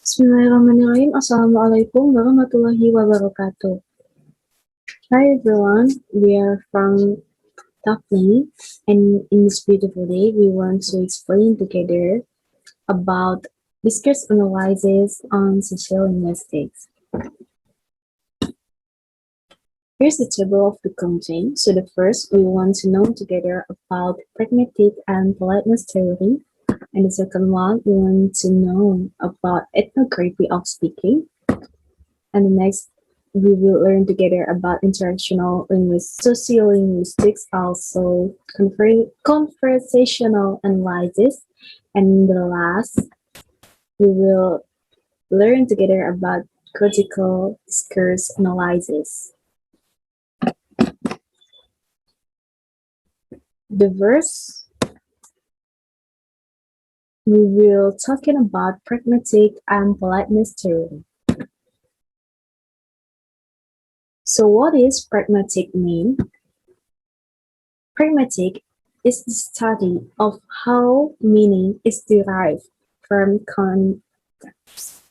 Bismillahirrahmanirrahim. Assalamualaikum warahmatullahi wabarakatuh. Hi everyone, we are from Daphne, and in this beautiful day, we want to explain together about discourse analysis on social linguistics. Here's the table of the content. So the first, we want to know together about pragmatic and politeness theory. And the second one, we want to know about ethnography of speaking. And the next, we will learn together about interactional linguistics, sociolinguistics, also conversational analysis. And the last, we will learn together about critical discourse analysis. The verse, we will talking about pragmatic and politeness theory. So what is pragmatic mean? Pragmatic is the study of how meaning is derived from context.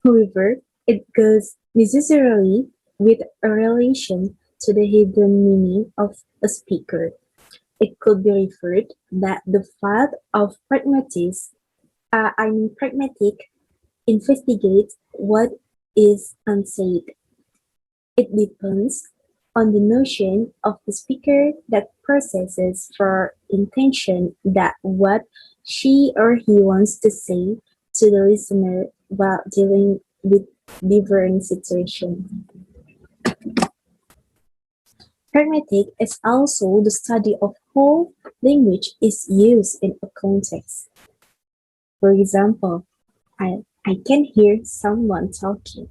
However, it goes necessarily with a relation to the hidden meaning of a speaker. It could be referred that the field of pragmatic investigates what is unsaid. It depends on the notion of the speaker that processes for intention that what she or he wants to say to the listener while dealing with different situations. Pragmatic is also the study of how language is used in a context. For example, I can hear someone talking.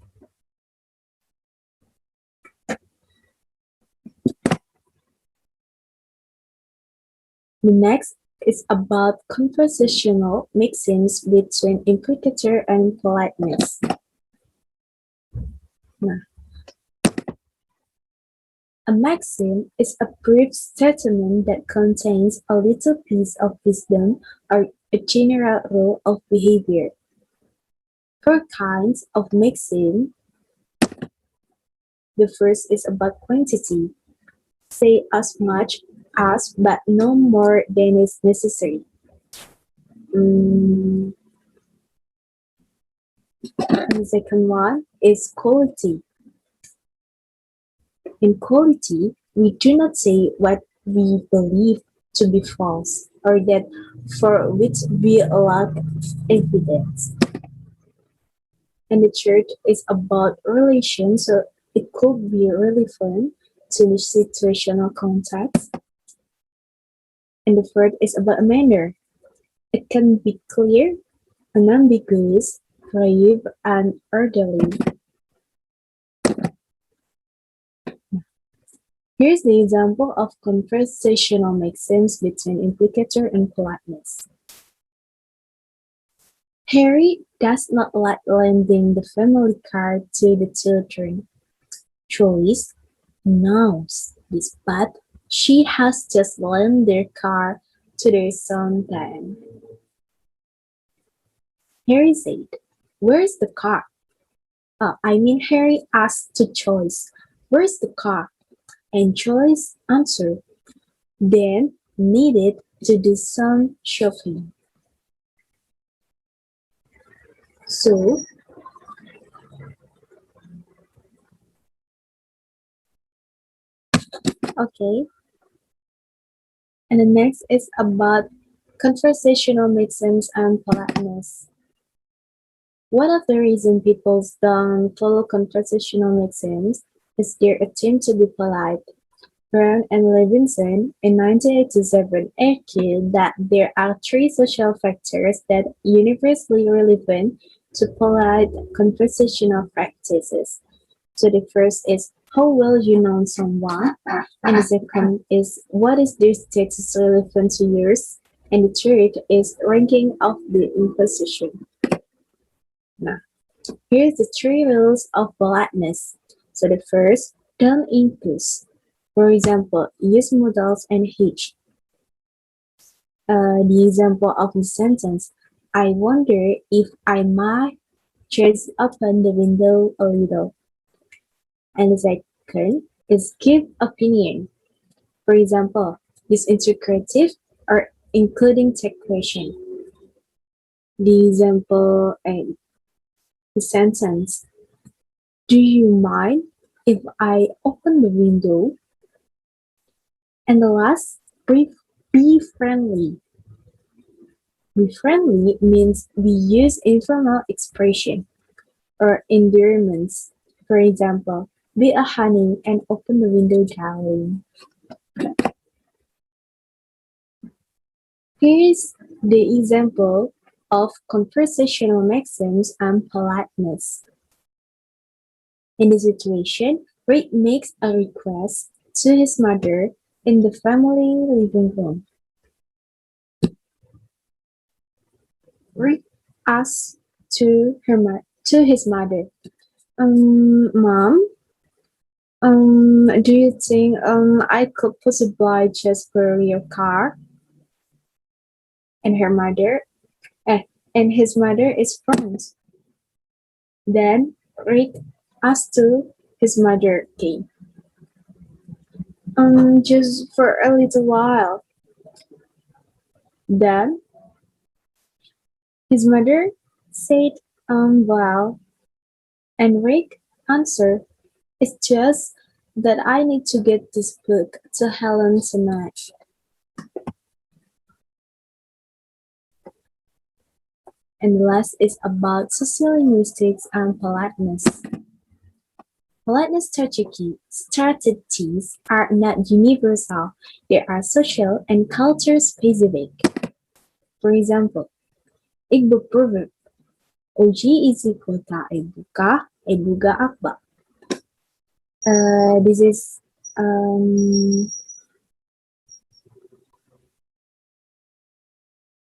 The next is about conversational mixins between implicature and politeness. A maxim is a brief statement that contains a little piece of wisdom or a general rule of behavior. 4 kinds of maxim. The first is about quantity. Say as much as but no more than is necessary. The second one is quality. In quality, we do not say what we believe to be false or that for which we lack evidence. And the third is about relation, so it could be relevant to the situational context. And the fourth is about a manner. It can be clear, unambiguous, brave, and orderly. Here's the example of conversational maxims between implicator and politeness. Harry does not like lending the family car to the children. Joyce knows this, but she has just lent their car to their son Dan. Harry said, "Where's the car?" Harry asked to Joyce, "Where's the car?" And Joyce answered, "Dan needed to do some shopping." So, okay. And the next is about conversational maxims and politeness. One of the reasons people don't follow conversational maxims is their attempt to be polite. Brown and Levinson in 1987 argued that there are 3 social factors that are universally relevant to polite conversational practices. So the first is how well you know someone, and the second is what is their status relevant to yours, and the third is ranking of the imposition. Now, here's the 3 rules of politeness. So the first, don't impose. For example, use modals and H. The example of the sentence, I wonder if I might just open the window a little. And the second is give opinion. For example, use interrogative or including tech question. The example and the sentence. Do you mind if I open the window? And the last, be friendly. Be friendly means we use informal expression or endearments. For example, be a honey and open the window, darling. Here's the example of conversational maxims and politeness. In the situation, Rick makes a request to his mother in the family living room. Rick asks to his mother, Mom, do you think I could possibly just borrow your car? And her mother, eh, and his mother is front. Then Rick asks to his mother again, just for a little while. Then his mother said, well, and Rick answered, it's just that I need to get this book to Helen tonight. And the last is about social linguistics and politeness. Politeness strategies are not universal, they are social and culture specific. For example, Igbo proverb, Oji isi kota ebuka, ebuga akba. This is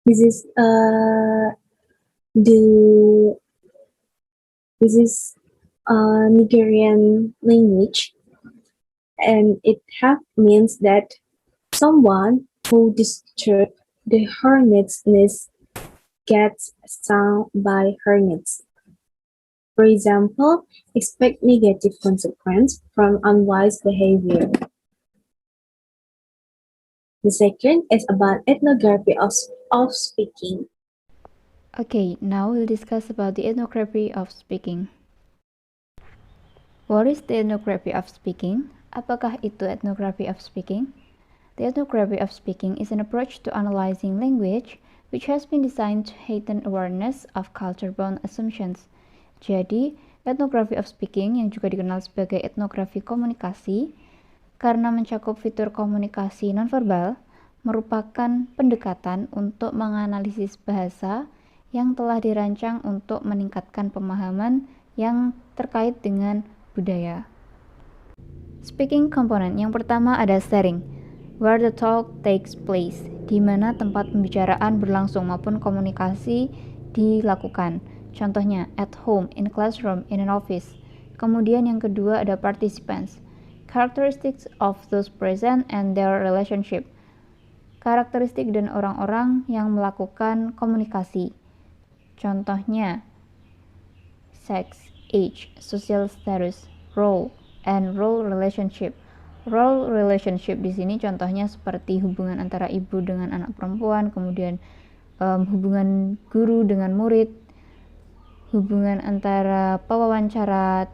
this is the this is Nigerian language, and it means that someone who disturbs the hornet's nest gets stung by hornets. For example, expect negative consequence from unwise behavior. The second is about ethnography of speaking. Okay, now we'll discuss about the ethnography of speaking. What is the ethnography of speaking? Apakah itu ethnography of speaking? The ethnography of speaking is an approach to analyzing language which has been designed to heighten awareness of culture-bound assumptions. Jadi, ethnography of speaking yang juga dikenal sebagai etnografi komunikasi karena mencakup fitur komunikasi nonverbal merupakan pendekatan untuk menganalisis bahasa yang telah dirancang untuk meningkatkan pemahaman yang terkait dengan budaya. Speaking component yang pertama ada setting, where the talk takes place, di mana tempat pembicaraan berlangsung maupun komunikasi dilakukan. Contohnya, at home, in classroom, in an office. Kemudian yang kedua ada participants, characteristics of those present and their relationship. Karakteristik dan orang-orang yang melakukan komunikasi. Contohnya, sex, age, social status, role, and role relationship. Role relationship di sini contohnya seperti hubungan antara ibu dengan anak perempuan, kemudian hubungan guru dengan murid, hubungan antara pewawancara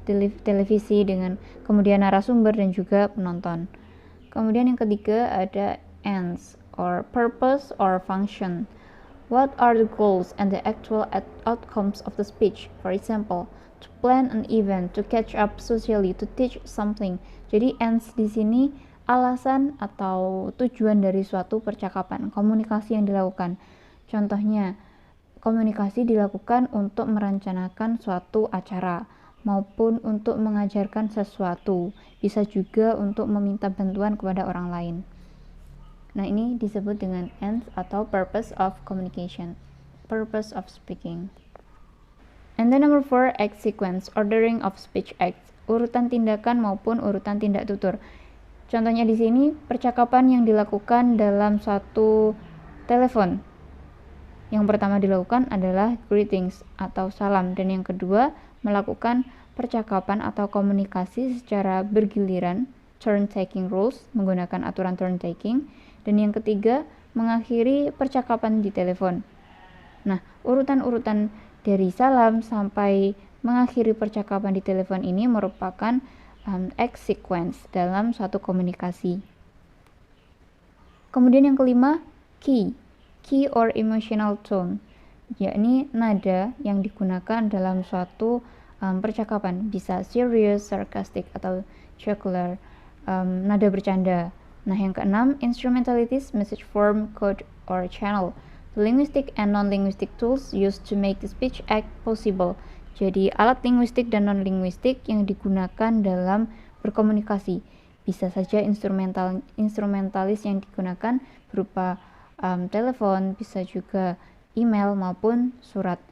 televisi dengan kemudian narasumber dan juga penonton. Kemudian yang ketiga ada ends or purpose or function. What are the goals and the actual outcomes of the speech? For example, to plan an event, to catch up socially, to teach something. Jadi ends di sini alasan atau tujuan dari suatu percakapan, komunikasi yang dilakukan. Contohnya, komunikasi dilakukan untuk merencanakan suatu acara maupun untuk mengajarkan sesuatu. Bisa juga untuk meminta bantuan kepada orang lain. Nah, ini disebut dengan ends atau purpose of communication, purpose of speaking. And then number 4, act sequence, ordering of speech acts, urutan tindakan maupun urutan tindak tutur. Contohnya di sini percakapan yang dilakukan dalam suatu telepon. Yang pertama dilakukan adalah greetings atau salam, dan yang kedua melakukan percakapan atau komunikasi secara bergiliran, turn taking rules, menggunakan aturan turn taking, dan yang ketiga mengakhiri percakapan di telepon. Nah, urutan-urutan dari salam sampai mengakhiri percakapan di telepon ini merupakan X sequence dalam suatu komunikasi. Kemudian yang kelima, key or emotional tone, yakni nada yang digunakan dalam suatu percakapan, bisa serious, sarcastic, atau jocular, nada bercanda. Nah, yang keenam, instrumentalities, message form, code, or channel, linguistic and non-linguistic tools used to make the speech act possible. Jadi alat linguistik dan non-linguistik yang digunakan dalam berkomunikasi. Bisa saja instrumentalis yang digunakan berupa telepon, bisa juga email maupun surat.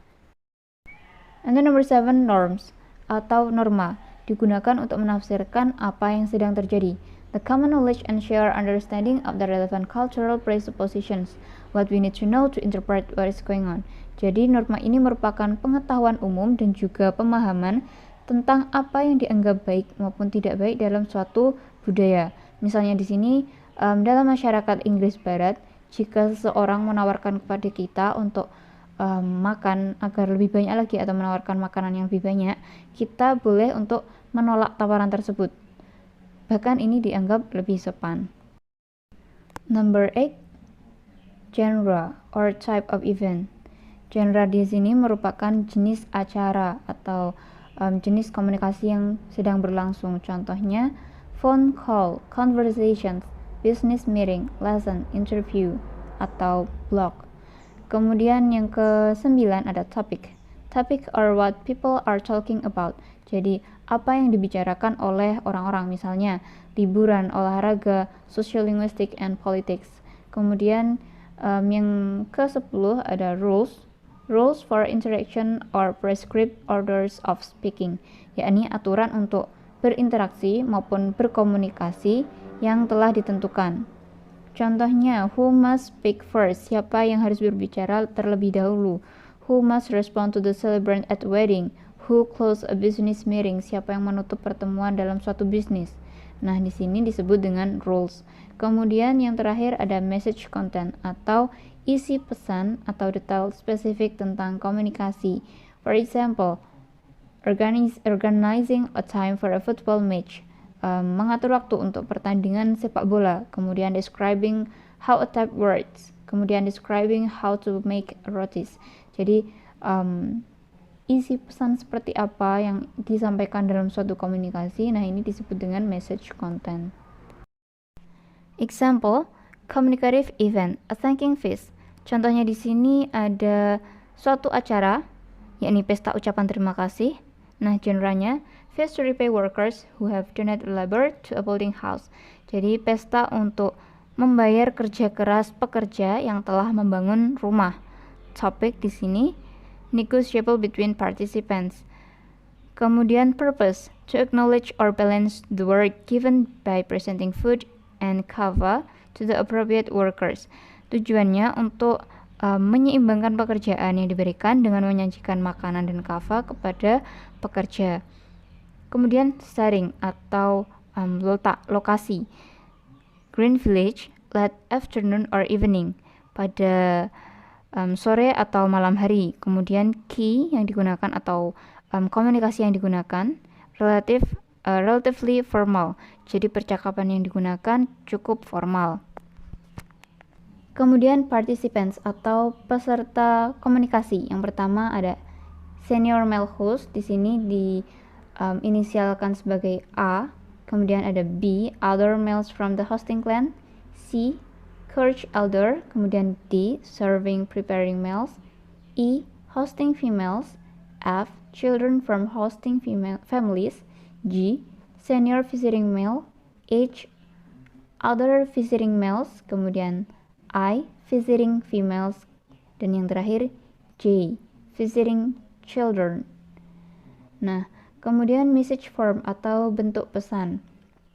And then number 7, norms atau norma, digunakan untuk menafsirkan apa yang sedang terjadi. The common knowledge and shared understanding of the relevant cultural presuppositions, what we need to know to interpret what is going on. Jadi norma ini merupakan pengetahuan umum dan juga pemahaman tentang apa yang dianggap baik maupun tidak baik dalam suatu budaya. Misalnya di sini dalam masyarakat Inggris Barat, jika seseorang menawarkan kepada kita untuk makan agar lebih banyak lagi atau menawarkan makanan yang lebih banyak, kita boleh untuk menolak tawaran tersebut. Bahkan ini dianggap lebih sopan. Number 8, genre or type of event. Genre di sini merupakan jenis acara atau jenis komunikasi yang sedang berlangsung. Contohnya phone call, conversations, business meeting, lesson, interview, atau blog. Kemudian yang ke-9 ada topic. Topic are what people are talking about. Jadi apa yang dibicarakan oleh orang-orang, misalnya liburan, olahraga, social linguistic, and politics. Kemudian yang ke-10 ada rules. Rules for interaction or prescribed orders of speaking, yakni aturan untuk berinteraksi maupun berkomunikasi yang telah ditentukan. Contohnya, who must speak first, siapa yang harus berbicara terlebih dahulu. Who must respond to the celebrant at wedding. Who close a business meeting, siapa yang menutup pertemuan dalam suatu bisnis. Nah, di sini disebut dengan rules. Kemudian yang terakhir ada message content atau isi pesan atau detail spesifik tentang komunikasi. For example, organizing a time for a football match, mengatur waktu untuk pertandingan sepak bola. Kemudian describing how a type works. Kemudian describing how to make rotis. Jadi isi pesan seperti apa yang disampaikan dalam suatu komunikasi. Nah, ini disebut dengan message content. Example, communicative event, a thanking feast. Contohnya di sini ada suatu acara, yakni pesta ucapan terima kasih. Nah, genre-nya feast to repay workers who have donated labor to a building house. Jadi pesta untuk membayar kerja keras pekerja yang telah membangun rumah. Topik di sini negotiable between participants. Kemudian purpose, to acknowledge or balance the work given by presenting food and kava to the appropriate workers. Tujuannya untuk menyeimbangkan pekerjaan yang diberikan dengan menyajikan makanan dan kava kepada pekerja. Kemudian setting atau letak, lokasi. Green village, late afternoon or evening, pada sore atau malam hari. Kemudian key yang digunakan atau komunikasi yang digunakan relatively formal. Jadi percakapan yang digunakan cukup formal. Kemudian participants atau peserta komunikasi. Yang pertama ada senior male host, di sini inisialkan sebagai A. Kemudian ada B, other males from the hosting clan. C, coach elder. Kemudian D, serving preparing males. E, hosting females. F, children from hosting families. G, senior visiting male. H, other visiting males. Kemudian I, visiting females. Dan yang terakhir J, visiting children. Nah, kemudian message form atau bentuk pesan.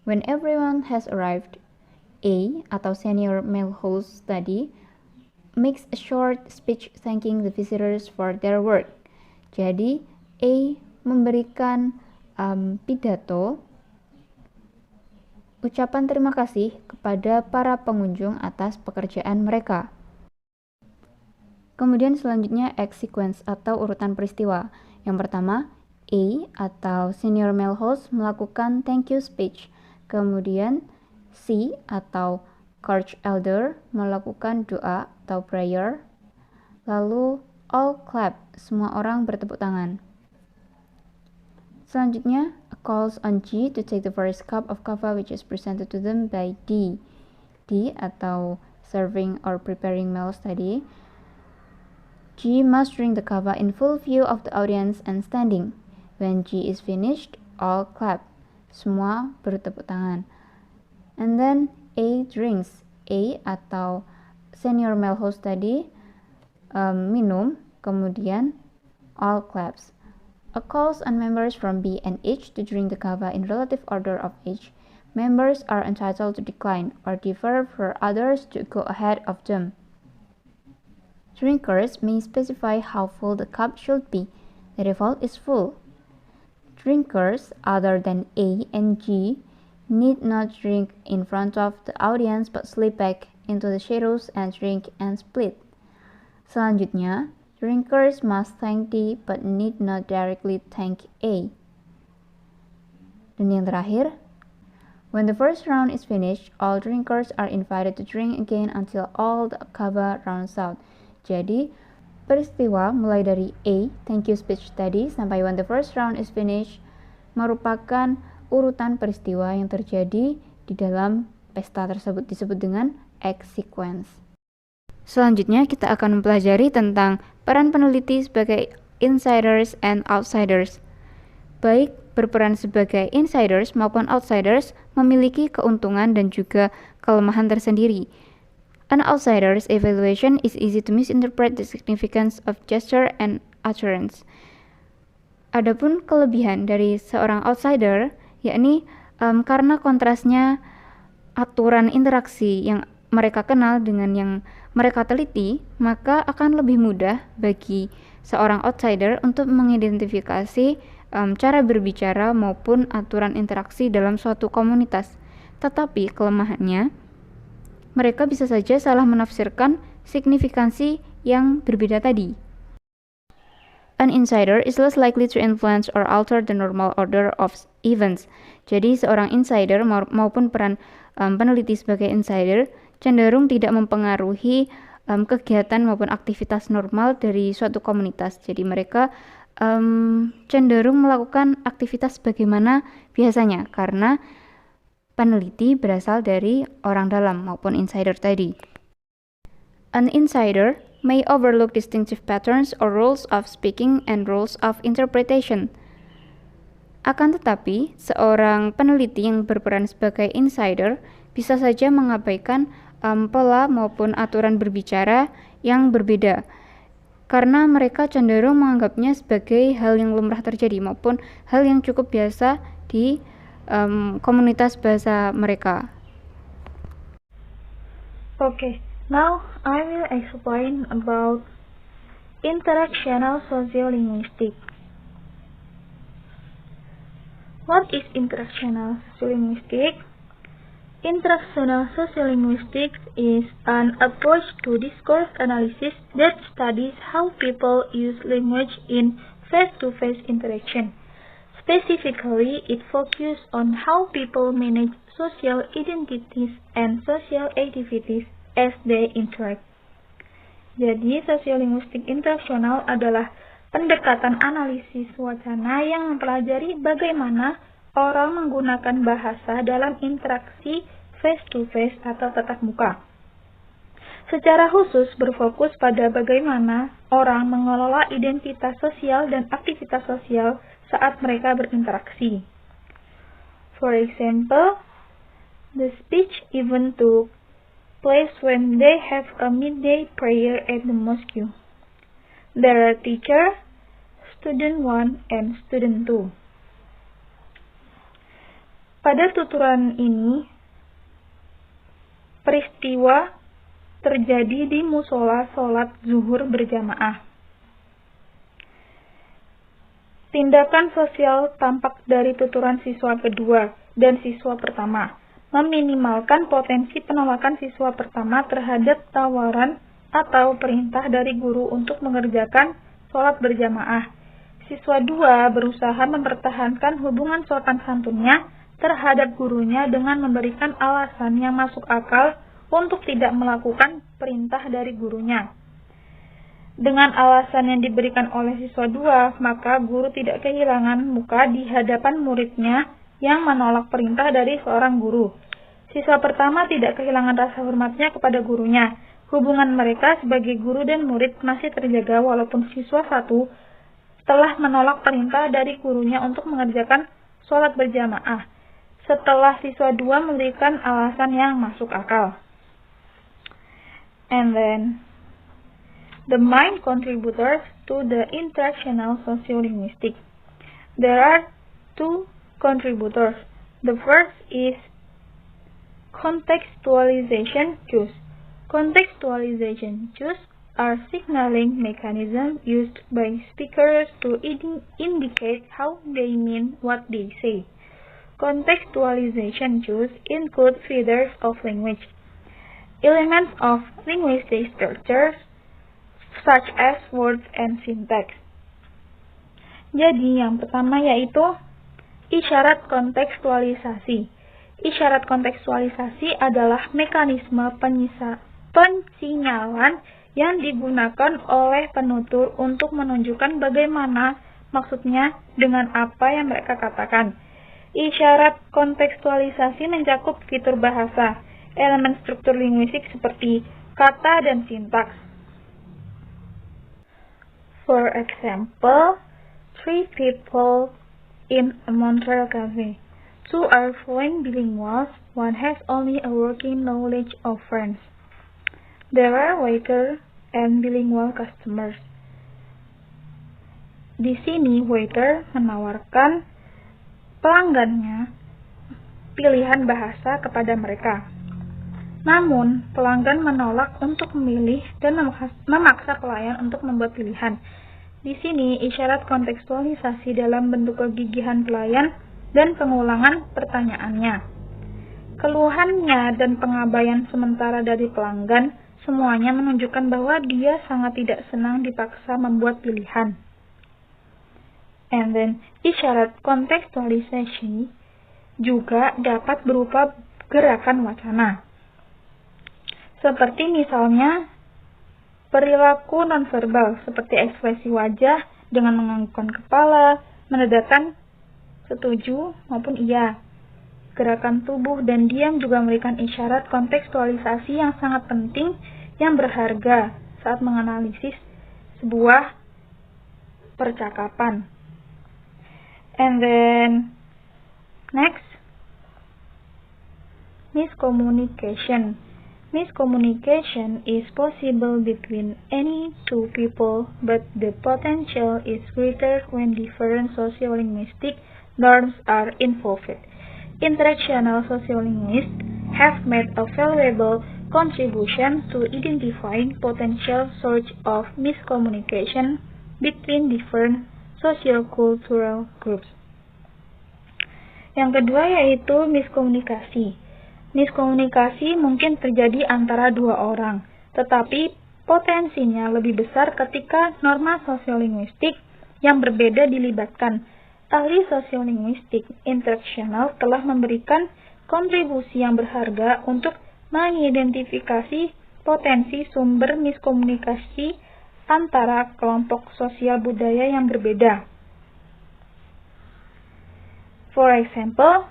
When everyone has arrived, A atau senior male host tadi makes a short speech thanking the visitors for their work. Jadi, A memberikan pidato ucapan terima kasih kepada para pengunjung atas pekerjaan mereka. Kemudian selanjutnya X sequence atau urutan peristiwa. Yang pertama, A atau senior male host melakukan thank you speech. Kemudian C atau church elder melakukan doa atau prayer. Lalu all clap, semua orang bertepuk tangan. Selanjutnya, a calls on G to take the first cup of kava which is presented to them by D. D atau serving or preparing meals tadi. G must drink the kava in full view of the audience and standing. When G is finished, all clap. Semua bertepuk tangan. And then A drinks. A atau senior male host tadi minum, kemudian all claps. A calls on members from B and H to drink the kava in relative order of age. Members are entitled to decline or defer for others to go ahead of them. Drinkers may specify how full the cup should be. The default is full. Drinkers other than A and G need not drink in front of the audience but slip back into the shadows and drink and split. Selanjutnya, drinkers must thank D but need not directly thank A. Dan yang terakhir, when the first round is finished, all drinkers are invited to drink again until all the kava runs out. Jadi, peristiwa mulai dari A, thank you speech tadi, sampai when the first round is finished, merupakan urutan peristiwa yang terjadi di dalam pesta tersebut disebut dengan X sequence. Selanjutnya kita akan mempelajari tentang peran peneliti sebagai insiders and outsiders. Baik berperan sebagai insiders maupun outsiders memiliki keuntungan dan juga kelemahan tersendiri. An outsider's evaluation is easy to misinterpret the significance of gesture and utterance. Adapun kelebihan dari seorang outsider, yakni karena kontrasnya aturan interaksi yang mereka kenal dengan yang mereka teliti, maka akan lebih mudah bagi seorang outsider untuk mengidentifikasi cara berbicara maupun aturan interaksi dalam suatu komunitas. Tetapi kelemahannya, mereka bisa saja salah menafsirkan signifikansi yang berbeda tadi. An insider is less likely to influence or alter the normal order of events. Jadi seorang insider maupun peran peneliti sebagai insider cenderung tidak mempengaruhi kegiatan maupun aktivitas normal dari suatu komunitas. Jadi mereka cenderung melakukan aktivitas bagaimana biasanya karena peneliti berasal dari orang dalam maupun insider tadi. An insider may overlook distinctive patterns or rules of speaking and rules of interpretation. Akan tetapi, seorang peneliti yang berperan sebagai insider bisa saja mengabaikan pola maupun aturan berbicara yang berbeda karena mereka cenderung menganggapnya sebagai hal yang lumrah terjadi maupun hal yang cukup biasa di komunitas bahasa mereka. Okay, now I will explain about interactional sociolinguistics. What is interactional sociolinguistics? Interactional sociolinguistics is an approach to discourse analysis that studies how people use language in face-to-face interaction. Specifically, it focuses on how people manage social identities and social activities as they interact. Jadi, sosiolinguistik interaksional adalah pendekatan analisis wacana yang mempelajari bagaimana orang menggunakan bahasa dalam interaksi face-to-face atau tatap muka. Secara khusus berfokus pada bagaimana orang mengelola identitas sosial dan aktivitas sosial saat mereka berinteraksi. For example, the speech even took place when they have a midday prayer at the mosque. There are teacher, student 1, and student 2. Pada tuturan ini, peristiwa terjadi di musola sholat zuhur berjamaah. Tindakan sosial tampak dari tuturan siswa kedua dan siswa pertama, meminimalkan potensi penolakan siswa pertama terhadap tawaran atau perintah dari guru untuk mengerjakan sholat berjamaah. Siswa 2 berusaha mempertahankan hubungan sopan santunnya terhadap gurunya dengan memberikan alasan yang masuk akal untuk tidak melakukan perintah dari gurunya. Dengan alasan yang diberikan oleh siswa 2, maka guru tidak kehilangan muka di hadapan muridnya yang menolak perintah dari seorang guru. Siswa pertama tidak kehilangan rasa hormatnya kepada gurunya. Hubungan mereka sebagai guru dan murid masih terjaga walaupun siswa 1 telah menolak perintah dari gurunya untuk mengerjakan sholat berjamaah setelah siswa 2 memberikan alasan yang masuk akal. And then, the main contributors to the interactional sociolinguistics. There are 2 contributors. The first is contextualization cues. Contextualization cues are signaling mechanisms used by speakers to indicate how they mean what they say. Contextualization cues include features of language, elements of linguistic structures, such as words and syntax. Jadi, yang pertama yaitu isyarat kontekstualisasi. Isyarat kontekstualisasi adalah mekanisme pensinyalan yang digunakan oleh penutur untuk menunjukkan bagaimana maksudnya dengan apa yang mereka katakan. Isyarat kontekstualisasi mencakup fitur bahasa, elemen struktur linguistik seperti kata dan sintaks. For example, 3 people in a Montreal cafe. 2 are fluent bilinguals, 1 has only a working knowledge of French. There are waiter and bilingual customers. Di sini, waiter menawarkan pelanggannya pilihan bahasa kepada mereka. Namun, pelanggan menolak untuk memilih dan memaksa pelayan untuk membuat pilihan. Di sini, isyarat kontekstualisasi dalam bentuk kegigihan pelayan dan pengulangan pertanyaannya. Keluhannya dan pengabaian sementara dari pelanggan semuanya menunjukkan bahwa dia sangat tidak senang dipaksa membuat pilihan. And then, isyarat kontekstualisasi juga dapat berupa gerakan wacana. Seperti misalnya, perilaku nonverbal seperti ekspresi wajah dengan menganggukkan kepala, menandakan setuju maupun iya. Gerakan tubuh dan diam juga memberikan isyarat kontekstualisasi yang sangat penting yang berharga saat menganalisis sebuah percakapan. And then, next, miscommunication. Miscommunication is possible between any 2 people, but the potential is greater when different sociolinguistic norms are involved. Interactional sociolinguists have made a valuable contribution to identifying potential sources of miscommunication between different sociocultural groups. Yang kedua yaitu miskomunikasi. Miskomunikasi mungkin terjadi antara 2 orang, tetapi potensinya lebih besar ketika norma sosiolinguistik yang berbeda dilibatkan. Ahli sosiolinguistik interactional telah memberikan kontribusi yang berharga untuk mengidentifikasi potensi sumber miskomunikasi antara kelompok sosial budaya yang berbeda. For example,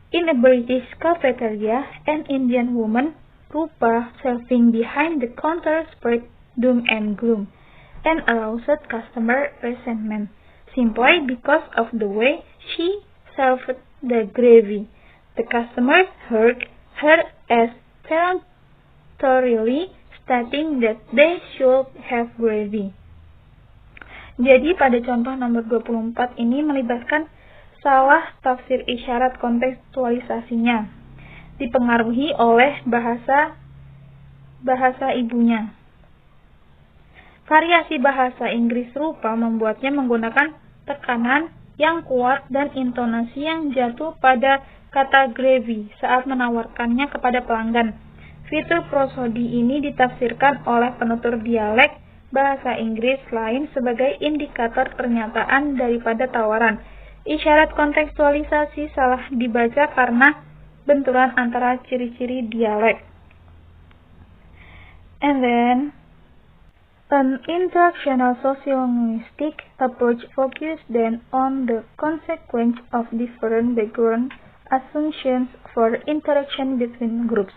in a British cafeteria, an Indian woman, Rupa, serving behind the counter spread doom and gloom and aroused customer resentment simply because of the way she served the gravy. The customers heard her as peremptorily stating that they should have gravy. Jadi pada contoh nomor 24 ini melibatkan salah tafsir isyarat kontekstualisasinya, dipengaruhi oleh bahasa bahasa ibunya. Variasi bahasa Inggris serupa membuatnya menggunakan tekanan yang kuat dan intonasi yang jatuh pada kata gravy saat menawarkannya kepada pelanggan. Fitur prosodi ini ditafsirkan oleh penutur dialek bahasa Inggris lain sebagai indikator pernyataan daripada tawaran. Isyarat kontekstualisasi salah dibaca karena benturan antara ciri-ciri dialek. And then, an interactional sociolinguistic approach focuses then on the consequence of different background assumptions for interaction between groups.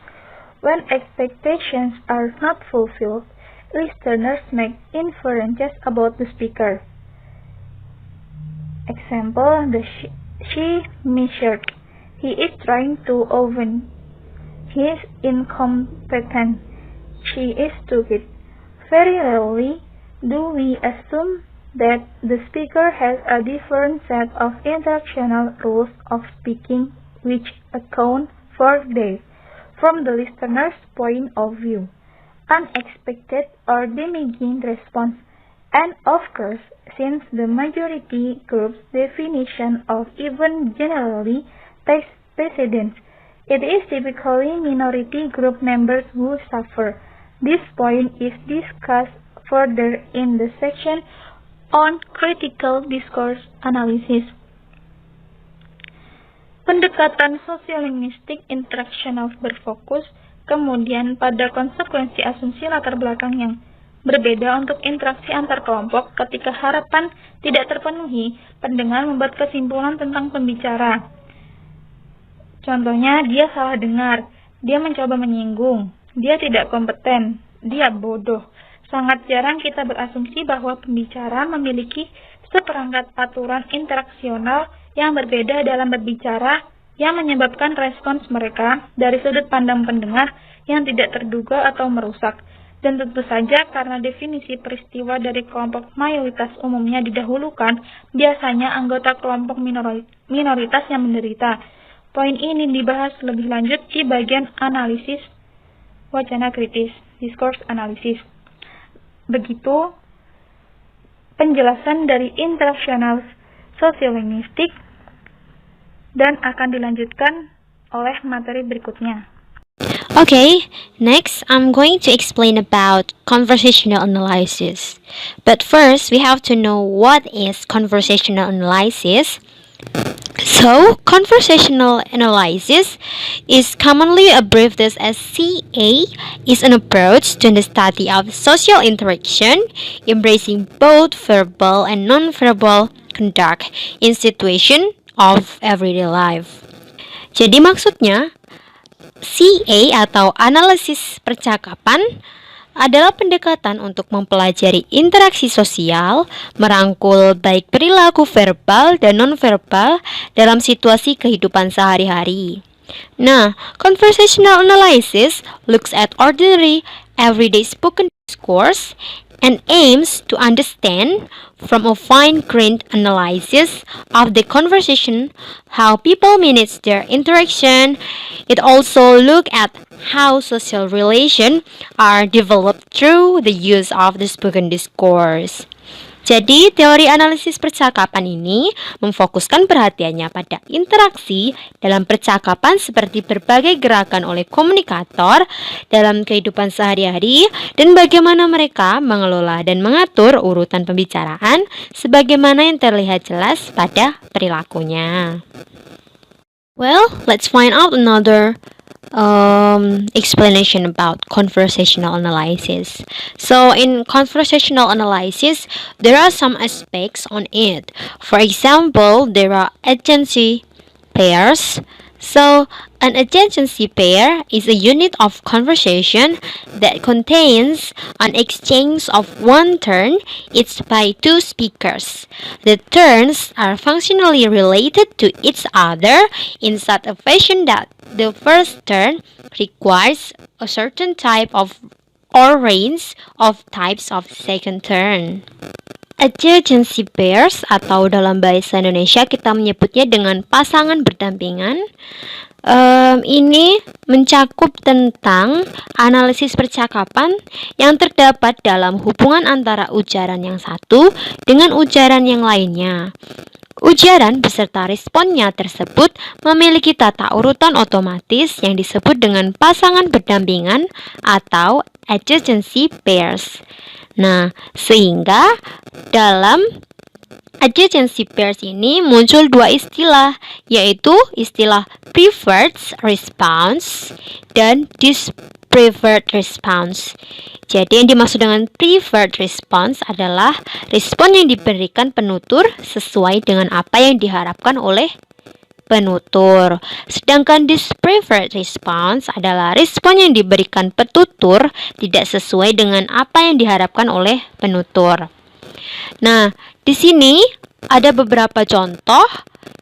When expectations are not fulfilled, listeners make inferences about the speaker. Example, she measured. He is trying to oven. He is incompetent. She is stupid. Very rarely do we assume that the speaker has a different set of interactional rules of speaking which account for this from the listener's point of view. Unexpected or damaging response. And of course, since the majority group's definition of even generally takes precedence, it is typically minority group members who suffer. This point is discussed further in the section on critical discourse analysis. Pendekatan sosiolinguistik interactional berfokus kemudian pada konsekuensi asumsi latar belakang yang berbeda untuk interaksi antar kelompok. Ketika harapan tidak terpenuhi, pendengar membuat kesimpulan tentang pembicara. Contohnya, dia salah dengar, dia mencoba menyinggung, dia tidak kompeten, dia bodoh. Sangat jarang kita berasumsi bahwa pembicara memiliki seperangkat aturan interaksional yang berbeda dalam berbicara yang menyebabkan respons mereka dari sudut pandang pendengar yang tidak terduga atau merusak. Dan tentu saja karena definisi peristiwa dari kelompok mayoritas umumnya didahulukan, biasanya anggota kelompok minoritas yang menderita. Poin ini dibahas lebih lanjut di bagian analisis wacana kritis, discourse analysis. Begitu penjelasan dari interactional sociolinguistic dan akan dilanjutkan oleh materi berikutnya. Okay, next I'm going to explain about conversational analysis. But first, we have to know what is conversational analysis. So, conversational analysis is commonly abbreviated as CA, is an approach to the study of social interaction, embracing both verbal and non-verbal conduct in situation of everyday life. Jadi maksudnya, CA atau analisis percakapan adalah pendekatan untuk mempelajari interaksi sosial, merangkul baik perilaku verbal dan non-verbal dalam situasi kehidupan sehari-hari. Nah, conversational analysis looks at ordinary, everyday spoken discourse and aims to understand from a fine-grained analysis of the conversation how people manage their interaction. It also looks at how social relations are developed through the use of the spoken discourse. Jadi, teori analisis percakapan ini memfokuskan perhatiannya pada interaksi dalam percakapan seperti berbagai gerakan oleh komunikator dalam kehidupan sehari-hari dan bagaimana mereka mengelola dan mengatur urutan pembicaraan sebagaimana yang terlihat jelas pada perilakunya. Well, let's find out another explanation about conversational analysis. So in conversational analysis, there are some aspects on it. For example, there are adjacency pairs. So an adjacency pair is a unit of conversation that contains an exchange of one turn each by two speakers. The turns are functionally related to each other in such a fashion that the first turn requires a certain type of or range of types of second turn. adjacency pairs atau dalam bahasa Indonesia kita menyebutnya dengan pasangan berdampingan. Ini mencakup tentang analisis percakapan yang terdapat dalam hubungan antara ujaran yang satu dengan ujaran yang lainnya. Ujaran beserta responnya tersebut memiliki tata urutan otomatis yang disebut dengan pasangan berdampingan atau adjacency pairs. Nah, sehingga dalam adjacency pairs ini muncul dua istilah, yaitu istilah preferred response dan dispreferred response. Jadi yang dimaksud dengan preferred response adalah respon yang diberikan penutur sesuai dengan apa yang diharapkan oleh penutur. Sedangkan dispreferred response adalah respon yang diberikan penutur tidak sesuai dengan apa yang diharapkan oleh penutur. Nah, di sini ada beberapa contoh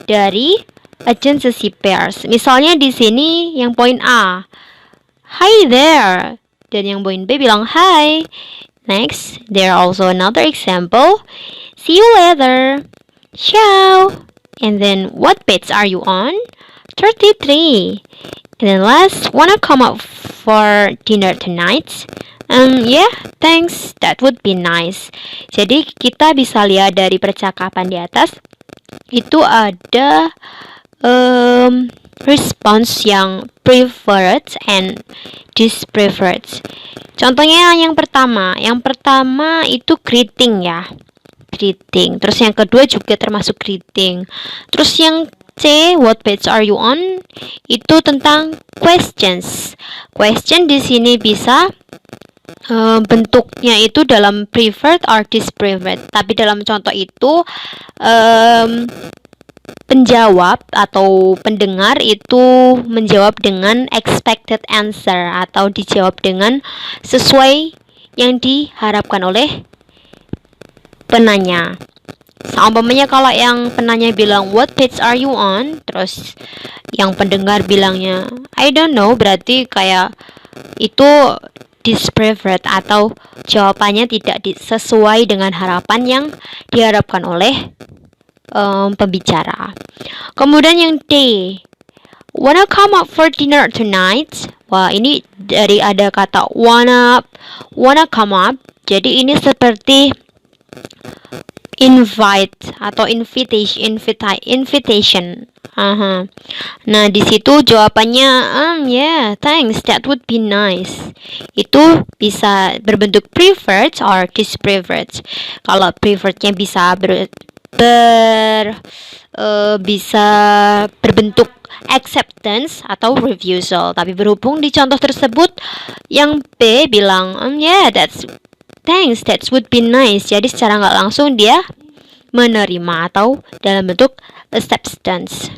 dari adjacency pairs. Misalnya di sini yang poin A, "Hi there." Dan yang poin B bilang hi. Next, there are also another example. "See you later." Ciao. And then, "What page are you on?" 33. And then last, "Wanna come out for dinner tonight?" Yeah, thanks. That would be nice. Jadi kita bisa lihat dari percakapan di atas itu ada response yang preferred and dispreferred. Contohnya yang pertama itu greeting ya. Greeting. Terus yang kedua juga termasuk greeting. Terus yang C, "What page are you on?" Itu tentang questions. Question di sini bisa bentuknya itu dalam preferred or dispreferred. Tapi dalam contoh itu penjawab atau pendengar itu menjawab dengan expected answer atau dijawab dengan sesuai yang diharapkan oleh penanya. Umpamanya kalau yang penanya bilang "What page are you on?" terus yang pendengar bilangnya "I don't know," berarti kayak itu dispreferred atau jawabannya tidak sesuai dengan harapan yang diharapkan oleh pembicara. Kemudian yang D, "Wanna come out for dinner tonight?" Wah, ini dari ada kata wanna come up. Jadi ini seperti invite atau invitation. Nah, di situ jawabannya yeah, thanks, that would be nice. Itu bisa berbentuk preferred or dispreferred. Kalau preferrednya bisa bisa berbentuk acceptance atau refusal. Tapi berhubung di contoh tersebut yang B bilang yeah, thanks, that would be nice. Jadi secara nggak langsung dia menerima atau dalam bentuk acceptance.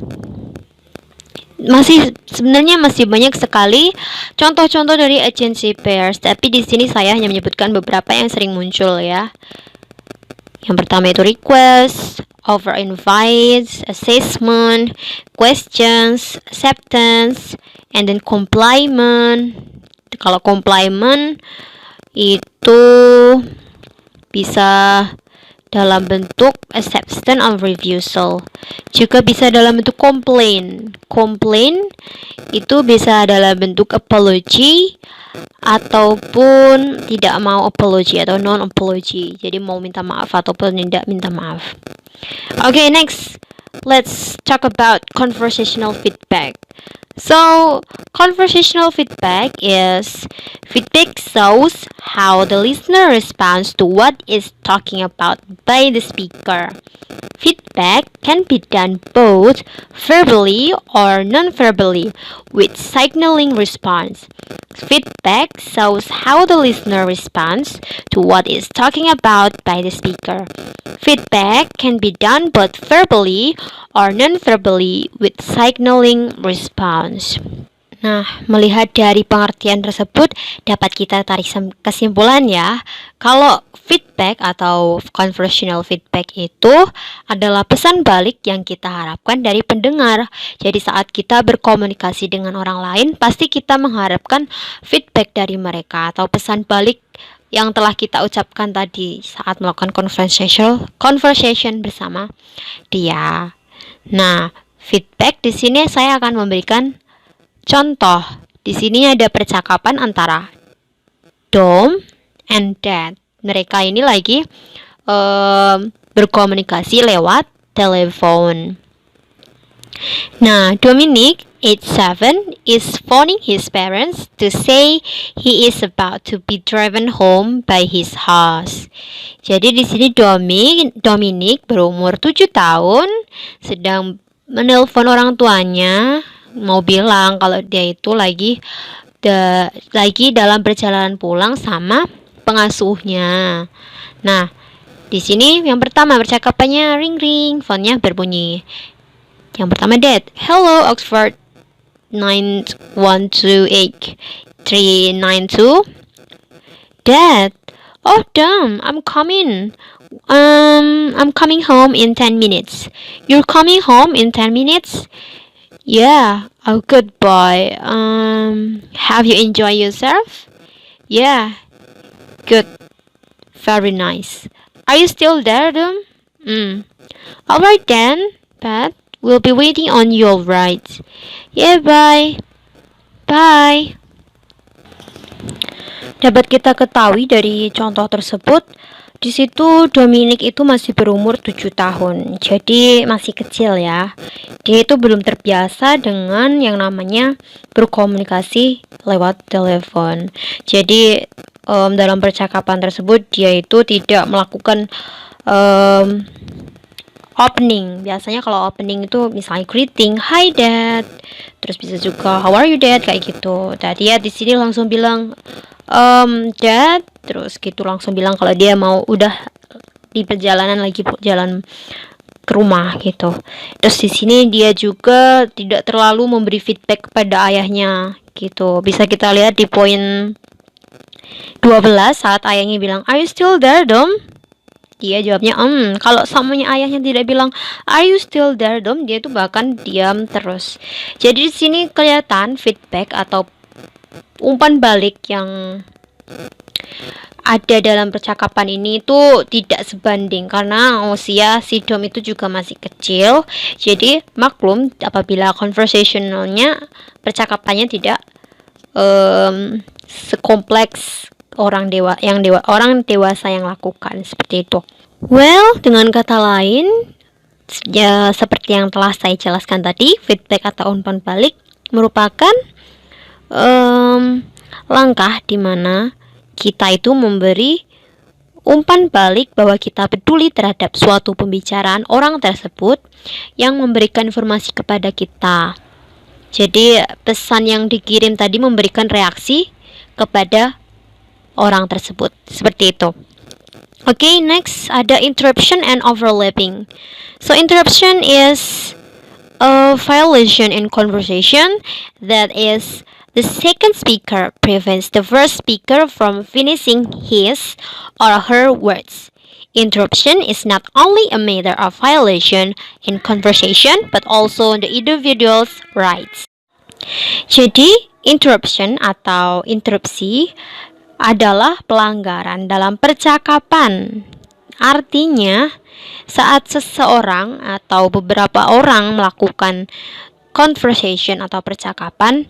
Sebenarnya masih banyak sekali contoh-contoh dari adjacency pairs, tapi di sini saya hanya menyebutkan beberapa yang sering muncul ya. Yang pertama itu request, over invites, assessment, questions, acceptance, and then complement. Kalau complement itu bisa dalam bentuk acceptance or refusal. Juga bisa dalam bentuk complaint. Complaint itu bisa dalam bentuk apology ataupun tidak mau apology atau non apology. Jadi mau minta maaf ataupun tidak minta maaf. Okay, next let's talk about conversational feedback. So, conversational feedback shows how the listener responds to what is talking about by the speaker. Feedback can be done both verbally or non-verbally with signaling response. Feedback shows how the listener responds to what is talking about by the speaker. Feedback can be done both verbally or non-verbally with signaling response. Nah, melihat dari pengertian tersebut, dapat kita tarik kesimpulan ya, kalau feedback atau conversational feedback itu adalah pesan balik yang kita harapkan dari pendengar. Jadi saat kita berkomunikasi dengan orang lain, pasti kita mengharapkan feedback dari mereka atau pesan balik yang telah kita ucapkan tadi saat melakukan conversation bersama dia. Nah, feedback di sini saya akan memberikan contoh. Di sini ada percakapan antara Dom and Dad. Mereka ini lagi berkomunikasi lewat telepon. Nah, Dominic, age 7, is phoning his parents to say he is about to be driven home by his horse. Jadi di sini Dominic berumur 7 tahun sedang menelpon orang tuanya, mau bilang kalau dia itu lagi dalam perjalanan pulang sama pengasuhnya. Nah, di sini yang pertama percakapannya ring, phone-nya berbunyi. Yang pertama, Dad. Hello, Oxford 9128392. Dad. Oh, Dom, I'm coming home in 10 minutes. You're coming home in 10 minutes? Yeah. Oh, good boy. Have you enjoyed yourself? Yeah. Good. Very nice. Are you still there, Dom? Alright then, Pat. We'll be waiting on you, alright? Yeah, bye. Bye. Dapat kita ketahui dari contoh tersebut, di situ Dominic itu masih berumur 7 tahun. Jadi masih kecil ya. Dia itu belum terbiasa dengan yang namanya berkomunikasi lewat telepon. Jadi dalam percakapan tersebut dia itu tidak melakukan opening. Biasanya kalau opening itu misalnya greeting, "Hi Dad." Terus bisa juga "How are you Dad?" kayak gitu. Tadi ya di sini langsung bilang Dad, terus gitu langsung bilang kalau dia mau udah di perjalanan lagi jalan ke rumah gitu. Terus di sini dia juga tidak terlalu memberi feedback kepada ayahnya gitu. Bisa kita lihat di poin 12 saat ayahnya bilang, "Are you still there, Dom?" Dia jawabnya, Kalau samanya ayahnya tidak bilang, "Are you still there, Dom?" Dia itu bahkan diam terus. Jadi di sini kelihatan feedback atau umpan balik yang ada dalam percakapan ini itu tidak sebanding karena usia si Dom itu juga masih kecil. Jadi maklum apabila conversationalnya, percakapannya tidak sekompleks orang dewasa yang lakukan seperti itu. Well, dengan kata lain, ya seperti yang telah saya jelaskan tadi, feedback atau umpan balik merupakan langkah di mana kita itu memberi umpan balik bahwa kita peduli terhadap suatu pembicaraan orang tersebut yang memberikan informasi kepada kita. Jadi pesan yang dikirim tadi memberikan reaksi kepada orang tersebut. Seperti itu. Okay, next ada interruption and overlapping. So interruption is a violation in conversation. That is, the second speaker prevents the first speaker from finishing his or her words. Interruption is not only a matter of violation in conversation, but also the individual's rights. Jadi, interruption atau interupsi adalah pelanggaran dalam percakapan. Artinya, saat seseorang atau beberapa orang melakukan conversation atau percakapan,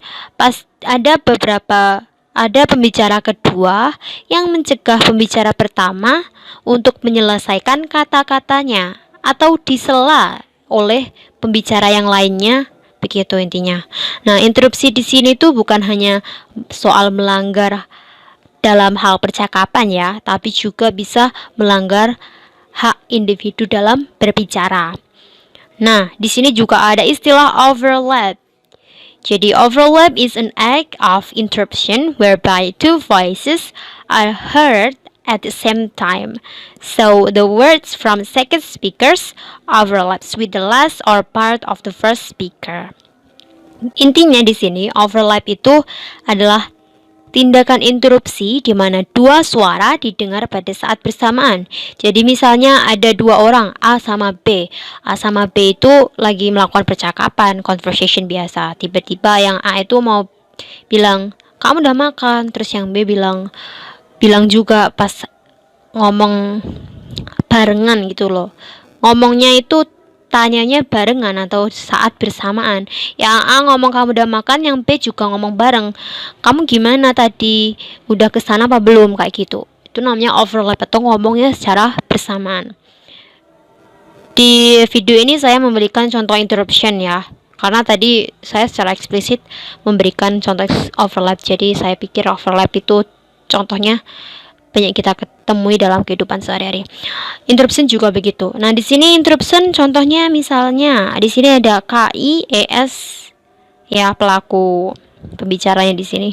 ada pembicara kedua yang mencegah pembicara pertama untuk menyelesaikan kata-katanya atau disela oleh pembicara yang lainnya. Begitu intinya. Nah, interupsi di sini tuh bukan hanya soal melanggar dalam hal percakapan ya, tapi juga bisa melanggar hak individu dalam berbicara. Nah, di sini juga ada istilah overlap. Jadi overlap is an act of interruption whereby two voices are heard at the same time. So the words from second speakers overlaps with the last or part of the first speaker. Intinya di sini overlap itu adalah tindakan interupsi di mana dua suara didengar pada saat bersamaan. Jadi misalnya ada dua orang, A sama B. A sama B itu lagi melakukan percakapan, conversation biasa. Tiba-tiba yang A itu mau bilang, "Kamu udah makan?" Terus yang B bilang, bilang juga pas ngomong barengan gitu loh. Ngomongnya itu tanyanya barengan atau saat bersamaan. Yang A ngomong kamu udah makan, yang B juga ngomong bareng. Kamu gimana tadi? Udah kesana apa belum? Kayak gitu. Itu namanya overlap atau ngomongnya secara bersamaan. Di video ini saya memberikan contoh interruption ya. Karena tadi saya secara eksplisit memberikan contoh overlap. Jadi saya pikir overlap itu contohnya banyak kita ketemui dalam kehidupan sehari-hari. Interruption juga begitu. Nah, di sini interruption contohnya misalnya di sini ada KI, ES ya pelaku pembicaranya di sini.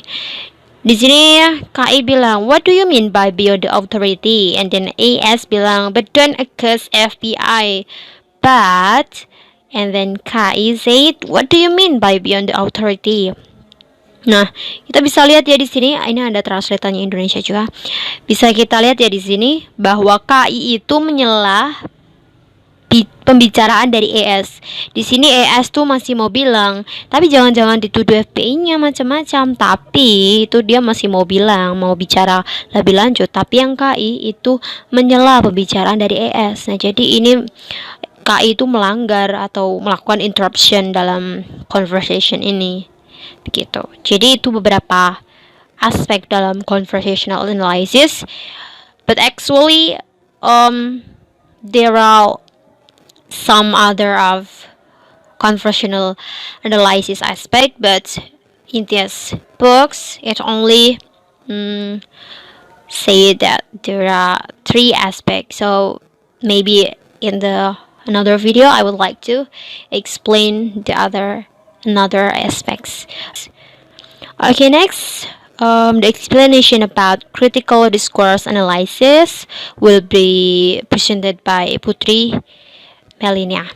Di sini KI bilang, "What do you mean by beyond the authority?" And then AS bilang, "But don't accuse FBI." But and then KI said, "What do you mean by beyond the authority?" Nah, kita bisa lihat ya di sini, ini ada translatannya Indonesia juga. Bisa kita lihat ya di sini bahwa KI itu menyela pembicaraan dari ES. Di sini ES tuh masih mau bilang, tapi jangan-jangan dituduh FBI-nya macam-macam. Tapi itu dia masih mau bilang, mau bicara lebih lanjut. Tapi yang KI itu menyela pembicaraan dari ES. Nah, jadi ini KI itu melanggar atau melakukan interruption dalam conversation ini. Begitu. Jadi itu beberapa aspek dalam conversational analysis. But actually, there are some other of conversational analysis aspect, but in this books it only say that there are 3 aspects. So maybe in the another video I would like to explain the another aspects. Okay, next, the explanation about critical discourse analysis will be presented by Putri Melinia.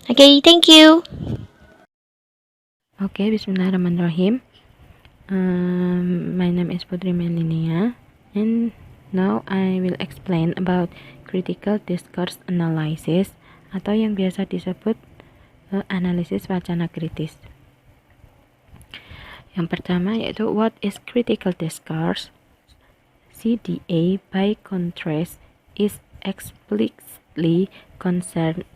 Okay, thank you. Okay, Bismillahirrahmanirrahim. My name is Putri Melinia, and now I will explain about critical discourse analysis atau yang biasa disebut analisis wacana kritis. Yang pertama yaitu what is critical discourse? CDA by contrast is explicitly concerned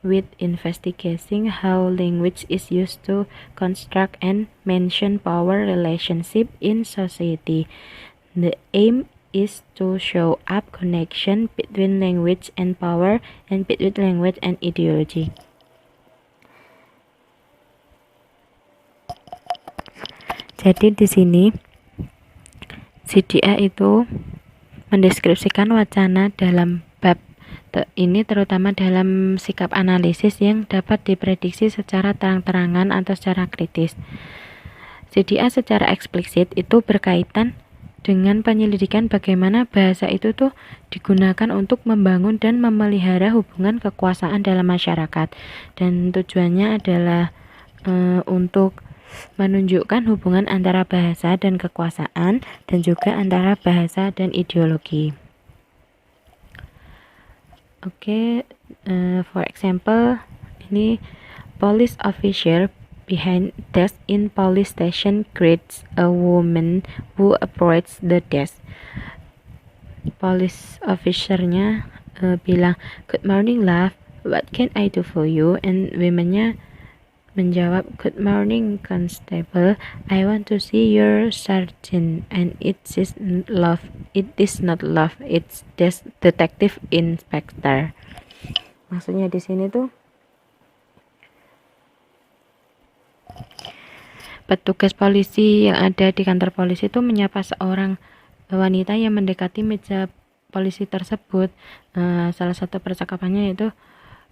with investigating how language is used to construct and mention power relationship in society. The aim is to show up connection between language and power and between language and ideology. Jadi di sini CDA itu mendeskripsikan wacana dalam bab ini terutama dalam sikap analisis yang dapat diprediksi secara terang-terangan atau secara kritis. CDA secara eksplisit itu berkaitan dengan penyelidikan bagaimana bahasa itu tuh digunakan untuk membangun dan memelihara hubungan kekuasaan dalam masyarakat, dan tujuannya adalah untuk menunjukkan hubungan antara bahasa dan kekuasaan dan juga antara bahasa dan ideologi. Okay, for example, ini police officer behind desk in police station greets a woman who approaches the desk. Police officernya bilang, "Good morning, love. What can I do for you?" And womennya menjawab, "Good morning, constable. I want to see your sergeant." And it is love. It is not love. It's detective inspector. Maksudnya di sini tuh petugas polisi yang ada di kantor polisi itu menyapa seorang wanita yang mendekati meja polisi tersebut. Salah satu percakapannya yaitu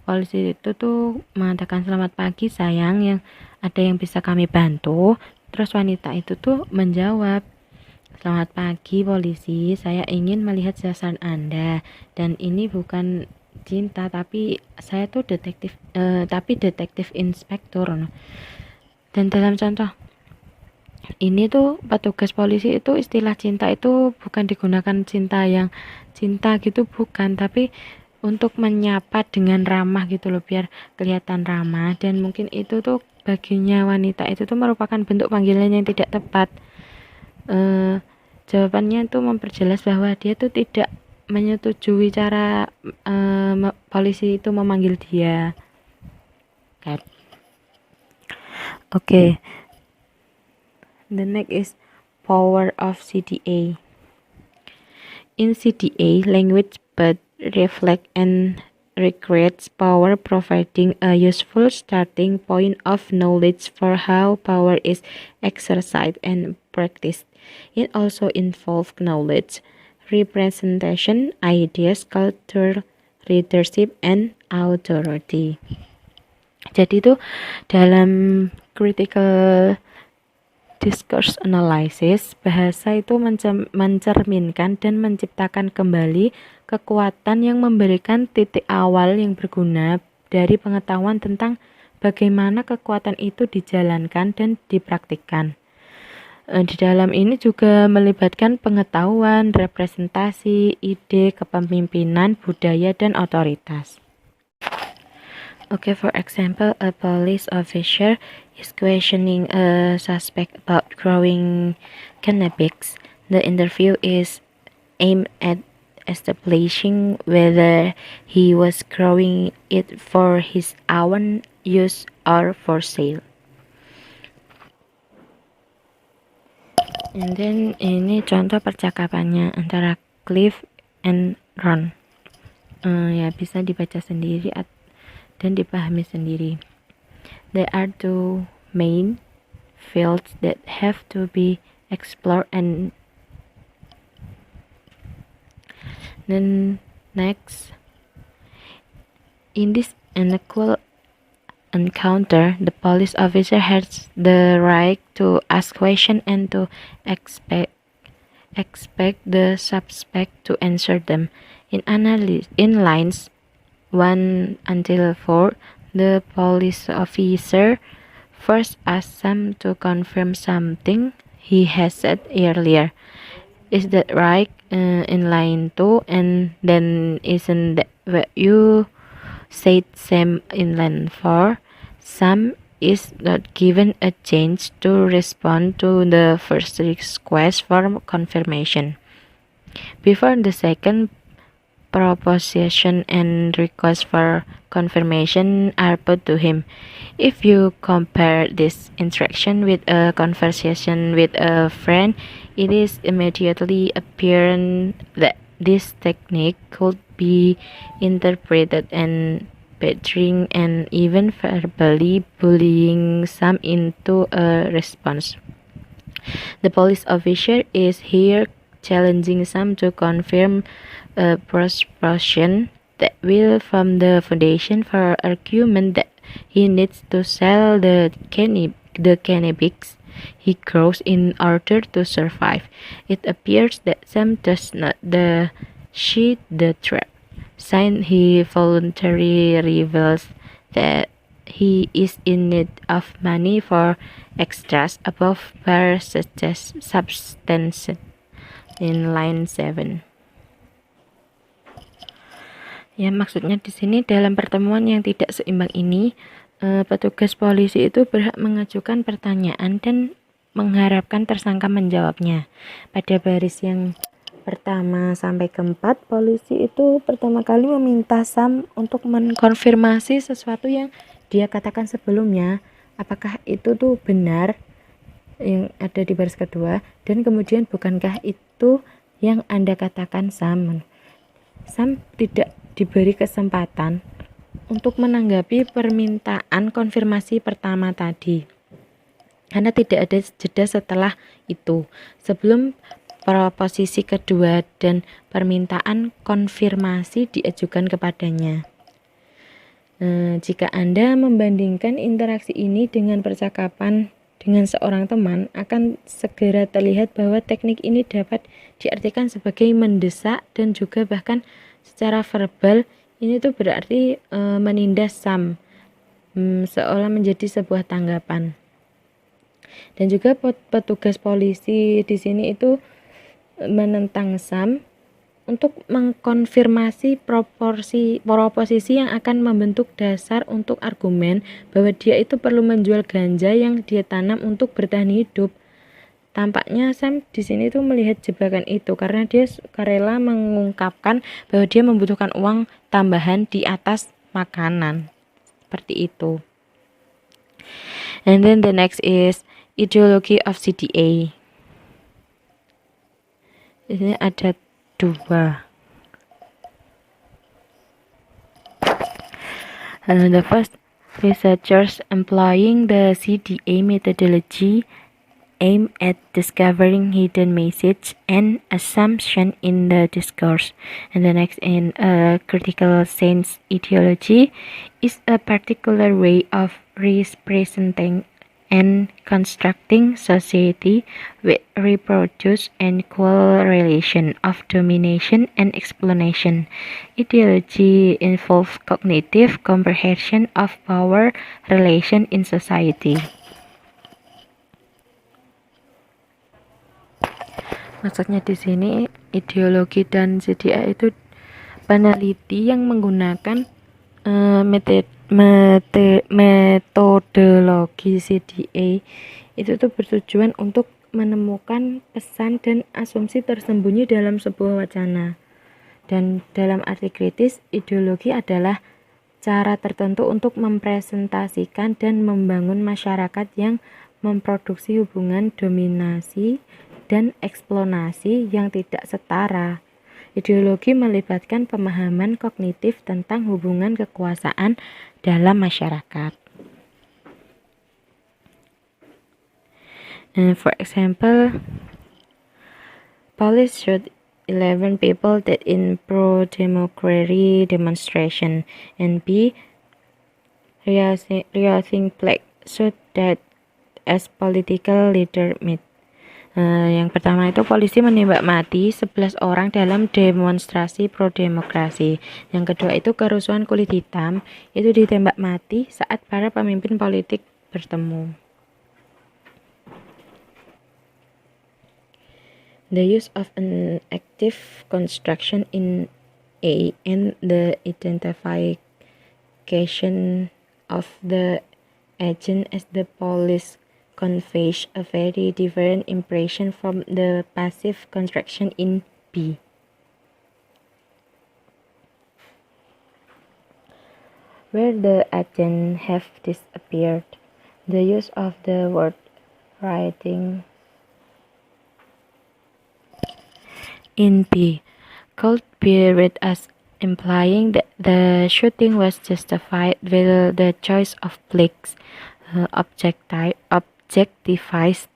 polisi itu tuh mengatakan, "Selamat pagi sayang, yang ada yang bisa kami bantu?" Terus wanita itu tuh menjawab, "Selamat pagi polisi, saya ingin melihat jasad Anda, dan ini bukan cinta tapi saya tuh detektif inspektur." Dan dalam contoh ini tuh petugas polisi itu istilah cinta itu bukan digunakan cinta yang cinta gitu, bukan, tapi untuk menyapa dengan ramah gitu loh, biar kelihatan ramah. Dan mungkin itu tuh baginya wanita itu tuh merupakan bentuk panggilan yang tidak tepat. jawabannya itu memperjelas bahwa dia tuh tidak menyetujui cara polisi itu memanggil dia. Okay. The next is power of CDA. In CDA, language but reflect and recreates power, providing a useful starting point of knowledge for how power is exercised and practiced. It also involves knowledge, representation, ideas, culture, leadership, and authority. Jadi itu dalam critical discourse analysis, bahasa itu mencerminkan dan menciptakan kembali kekuatan yang memberikan titik awal yang berguna dari pengetahuan tentang bagaimana kekuatan itu dijalankan dan dipraktikkan. Di dalam ini juga melibatkan pengetahuan, representasi, ide, kepemimpinan, budaya, dan otoritas. Okay, for example, a police officer is questioning a suspect about growing cannabis. The interview is aimed at establishing whether he was growing it for his own use or for sale. And then ini contoh percakapannya antara Cliff and Ron. Ya bisa dibaca sendiri dan dipahami sendiri. There are two main fields that have to be explored, and then next, in this unequal encounter, the police officer has the right to ask questions and to expect the suspect to answer them. In lines 1 until 4, the police officer first asks Sam to confirm something he has said earlier. Is that right? In line 2, and then isn't that what you said, Sam? In line 4, Sam is not given a chance to respond to the first request for confirmation before the second proposition and request for confirmation are put to him. If you compare this interaction with a conversation with a friend, it is immediately apparent that this technique could be interpreted and badgering and even verbally bullying some into a response. The police officer is here challenging some to confirm a proposition that will form the foundation for argument that he needs to sell the cannabis he grows in order to survive. It appears that Sam does not sheet the trap. Since he voluntarily reveals that he is in need of money for extras above bar substance in line 7. Ya, maksudnya di sini dalam pertemuan yang tidak seimbang ini, petugas polisi itu berhak mengajukan pertanyaan dan mengharapkan tersangka menjawabnya. Pada baris yang pertama sampai keempat, polisi itu pertama kali meminta Sam untuk mengkonfirmasi sesuatu yang dia katakan sebelumnya, apakah itu tuh benar yang ada di baris kedua, dan kemudian bukankah itu yang Anda katakan, Sam? Sam tidak diberi kesempatan untuk menanggapi permintaan konfirmasi pertama tadi, karena tidak ada jeda setelah itu sebelum proposisi kedua dan permintaan konfirmasi diajukan kepadanya. Jika Anda membandingkan interaksi ini dengan percakapan dengan seorang teman, akan segera terlihat bahwa teknik ini dapat diartikan sebagai mendesak dan juga bahkan secara verbal ini tuh berarti menindas Sam, seolah menjadi sebuah tanggapan. Dan juga petugas polisi di sini itu menentang Sam untuk mengkonfirmasi proposisi yang akan membentuk dasar untuk argumen bahwa dia itu perlu menjual ganja yang dia tanam untuk bertahan hidup. Tampaknya Sam di sini tuh melihat jebakan itu karena dia sukarela mengungkapkan bahwa dia membutuhkan uang tambahan di atas makanan. Seperti itu. And then the next is ideology of CDA. Di sini ada 2. And the first, researchers employing the CDA methodology aim at discovering hidden message and assumption in the discourse. And the next, in critical sense ideology, is a particular way of representing and constructing society with reproduce and equal relation of domination and explanation. Ideology involves cognitive comprehension of power relation in society. Maksudnya di sini ideologi dan CDA itu peneliti yang menggunakan metodologi CDA itu tuh bertujuan untuk menemukan pesan dan asumsi tersembunyi dalam sebuah wacana. Dan dalam arti kritis, ideologi adalah cara tertentu untuk mempresentasikan dan membangun masyarakat yang memproduksi hubungan dominasi dan eksploitasi yang tidak setara. Ideologi melibatkan pemahaman kognitif tentang hubungan kekuasaan dalam masyarakat. For example, police shot 11 people dead in pro-democracy demonstration, and B, rioting black shot dead as political leader meet. Yang pertama itu polisi menembak mati 11 orang dalam demonstrasi pro-demokrasi. Yang kedua itu kerusuhan kulit hitam, itu ditembak mati saat para pemimpin politik bertemu. The use of an active construction in A and the identification of the agent as the police conveys a very different impression from the passive construction in B. Where the agent have disappeared, the use of the word writing in B could be read as implying that the shooting was justified while the choice of blacks objectifies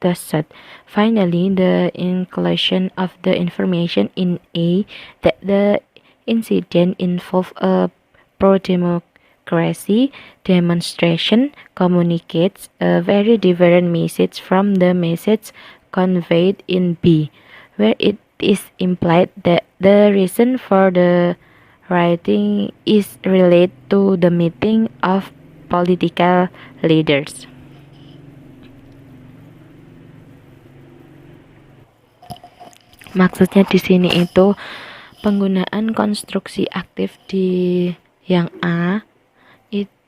the shot. Finally, the inclusion of the information in A that the incident involved a pro-democracy demonstration communicates a very different message from the message conveyed in B, where it is implied that the reason for the rioting is related to the meeting of political leaders. Maksudnya di sini itu penggunaan konstruksi aktif di yang A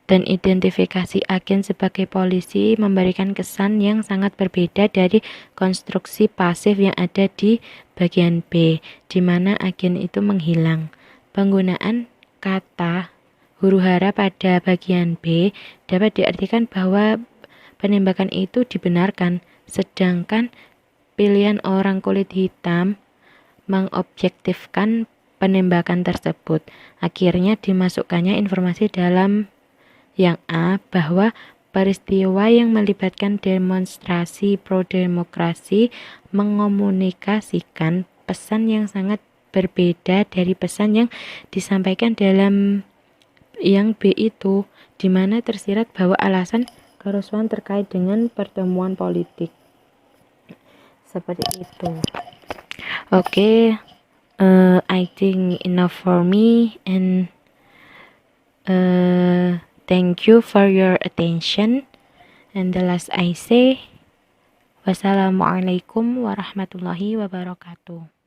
dan identifikasi agen sebagai polisi memberikan kesan yang sangat berbeda dari konstruksi pasif yang ada di bagian B, di mana agen itu menghilang. Penggunaan kata huru hara pada bagian B dapat diartikan bahwa penembakan itu dibenarkan, sedangkan pilihan orang kulit hitam mengobjektifkan penembakan tersebut. Akhirnya dimasukkannya informasi dalam yang A bahwa peristiwa yang melibatkan demonstrasi pro-demokrasi mengomunikasikan pesan yang sangat berbeda dari pesan yang disampaikan dalam yang B itu, di mana tersirat bahwa alasan kerusuhan terkait dengan pertemuan politik. Seperti itu. Okay, I think enough for me, and thank you for your attention. And the last I say, wassalamualaikum warahmatullahi wabarakatuh.